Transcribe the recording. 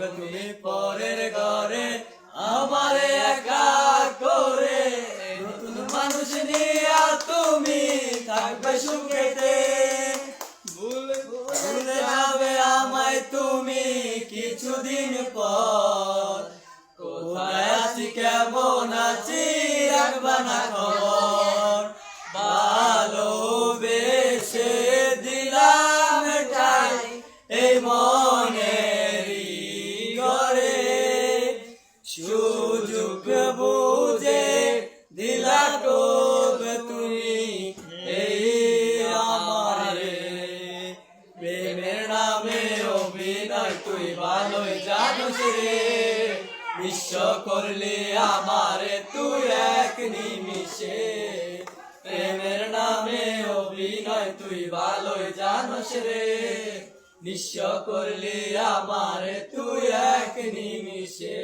তুমি পরের ঘরে আমারে একা করে, নতুন মানুষ নিয়া তুমি থাকবে সুখেতে। ভুলে যাবে আমায় তুমি কিছুদিন পর, কোথায় আছি কেমন আছি রাখবা না খবর। ভালোবেসে দিলাম ঠাই এই মনেরই ঘরে, সুযোগ বুঝে দিলা টোপ তুমি এই আমারে। প্রেমের নামে অভিনয় তুই ভালোই জানিস রে, বিশ্ব করলি আমারে তুই এক নিমিষে। প্রেমের নামে অভিনয় তুই ভালোই জানিস রে, নিঃস্ব করলি আমারে তুই এক নিমিষে।